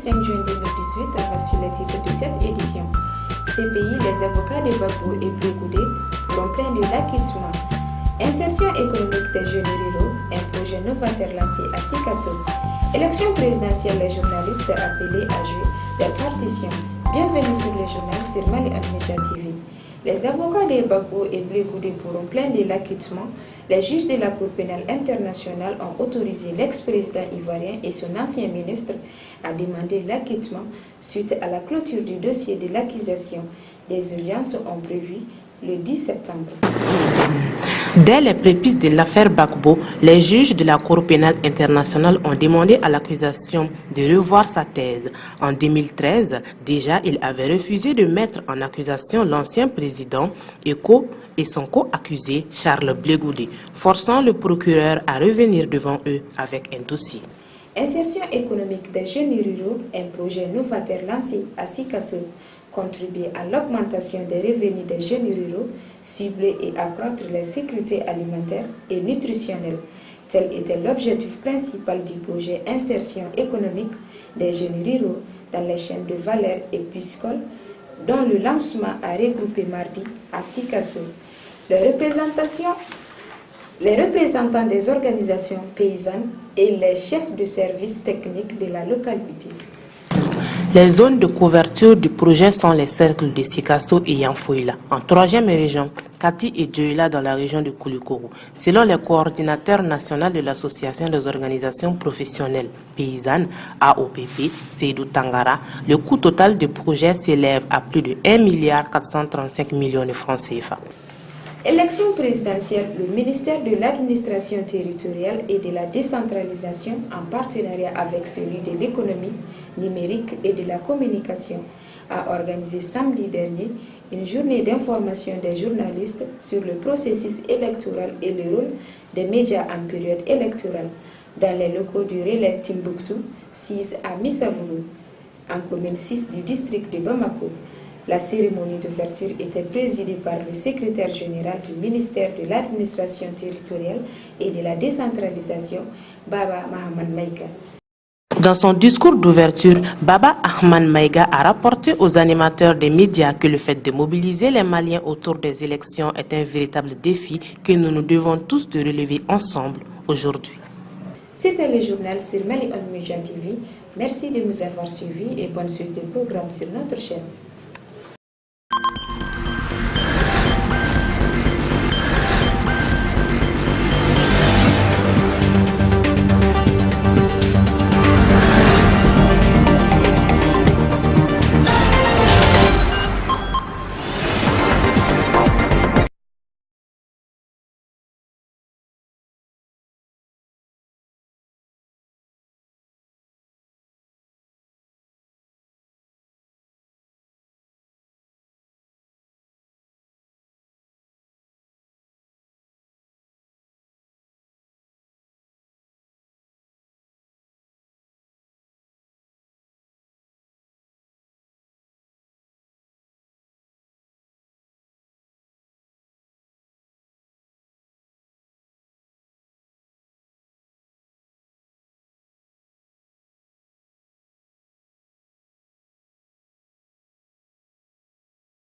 5 juin 2018 voici le titre de cette édition. CPI, les avocats de Gbagbo et Blé Goudé pourront plaindre l'acquittement. Insertion économique des jeunes ruraux, un projet novateur lancé à Sikasso. Élection présidentielle, les journalistes appelés à jouer des partitions. Bienvenue sur le journal sur Mali Media TV. Les avocats de Gbagbo et Blé Goudé pourront plaindre l'acquittement. Les juges de la Cour pénale internationale ont autorisé l'ex-président ivoirien et son ancien ministre à demander l'acquittement suite à la clôture du dossier de l'accusation. Les audiences ont prévu le 10 septembre. Dès les prépices de l'affaire Gbagbo, les juges de la Cour pénale internationale ont demandé à l'accusation de revoir sa thèse. En 2013, déjà, il avait refusé de mettre en accusation l'ancien président et son co-accusé Charles Blé Goudé, forçant le procureur à revenir devant eux avec un dossier. Insertion économique des jeunes ruraux, un projet novateur lancé à Sikasso, contribuer à l'augmentation des revenus des jeunes ruraux, cibler et accroître la sécurité alimentaire et nutritionnelle. Tel était l'objectif principal du projet Insertion économique des jeunes ruraux dans les chaînes de valeur et piscicole, dont le lancement a regroupé mardi à Sikasso. Les représentants des organisations paysannes et les chefs de services techniques de la localité. Les zones de couverture du projet sont les cercles de Sikasso et Yanfouila, en troisième région, Kati et Djoila dans la région de Koulikoro. Selon le coordinateur national de l'Association des organisations professionnelles paysannes, AOPP, Seydou Tangara, le coût total du projet s'élève à plus de 1,435 milliard de francs CFA. Élection présidentielle, le ministère de l'administration territoriale et de la décentralisation, en partenariat avec celui de l'économie numérique et de la communication, a organisé samedi dernier une journée d'information des journalistes sur le processus électoral et le rôle des médias en période électorale dans les locaux du relais Timbuktu 6 à Missaboulou, en commune 6 du district de Bamako. La cérémonie d'ouverture était présidée par le secrétaire général du ministère de l'administration territoriale et de la décentralisation, Baba Mahaman Maïga. Dans son discours d'ouverture, Baba Ahmad Maïga a rapporté aux animateurs des médias que le fait de mobiliser les Maliens autour des élections est un véritable défi que nous devons tous de relever ensemble aujourd'hui. C'était le journal sur Mali Media TV. Merci de nous avoir suivis et bonne suite de programmes sur notre chaîne.